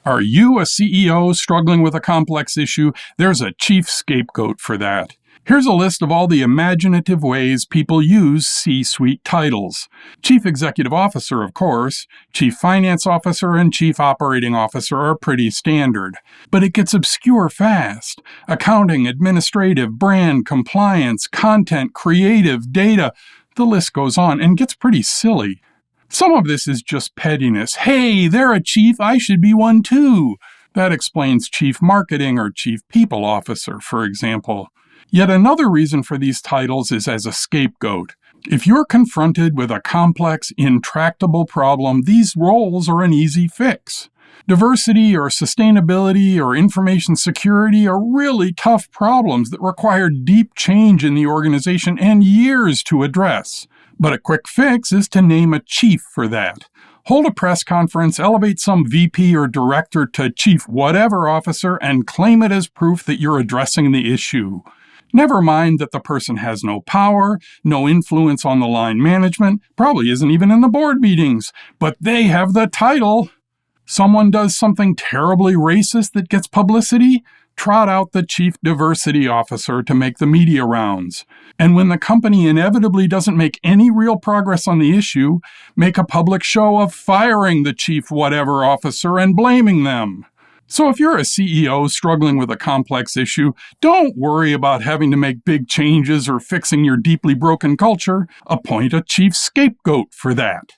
Are you a CEO struggling with a complex issue? There's a chief scapegoat for that. Here's a list of all the imaginative ways people use C-suite titles. Chief Executive Officer, of course, Chief Finance Officer, and Chief Operating Officer are pretty standard. But it gets obscure fast. Accounting, administrative, brand, compliance, content, creative, data, the list goes on and gets pretty silly. Some of this is just pettiness. Hey, they're a chief, I should be one too. That explains Chief Marketing or Chief People Officer, for example. Yet another reason for these titles is as a scapegoat. If you're confronted with a complex, intractable problem, these roles are an easy fix. Diversity or sustainability or information security are really tough problems that require deep change in the organization and years to address. But a quick fix is to name a chief for that. Hold a press conference, elevate some VP or director to chief whatever officer, and claim it as proof that you're addressing the issue. Never mind that the person has no power, no influence on the line management, probably isn't even in the board meetings, but they have the title. Someone does something terribly racist that gets publicity, trot out the Chief Diversity Officer to make the media rounds. And when the company inevitably doesn't make any real progress on the issue, make a public show of firing the Chief Whatever Officer and blaming them. So if you're a CEO struggling with a complex issue, don't worry about having to make big changes or fixing your deeply broken culture. Appoint a chief scapegoat for that.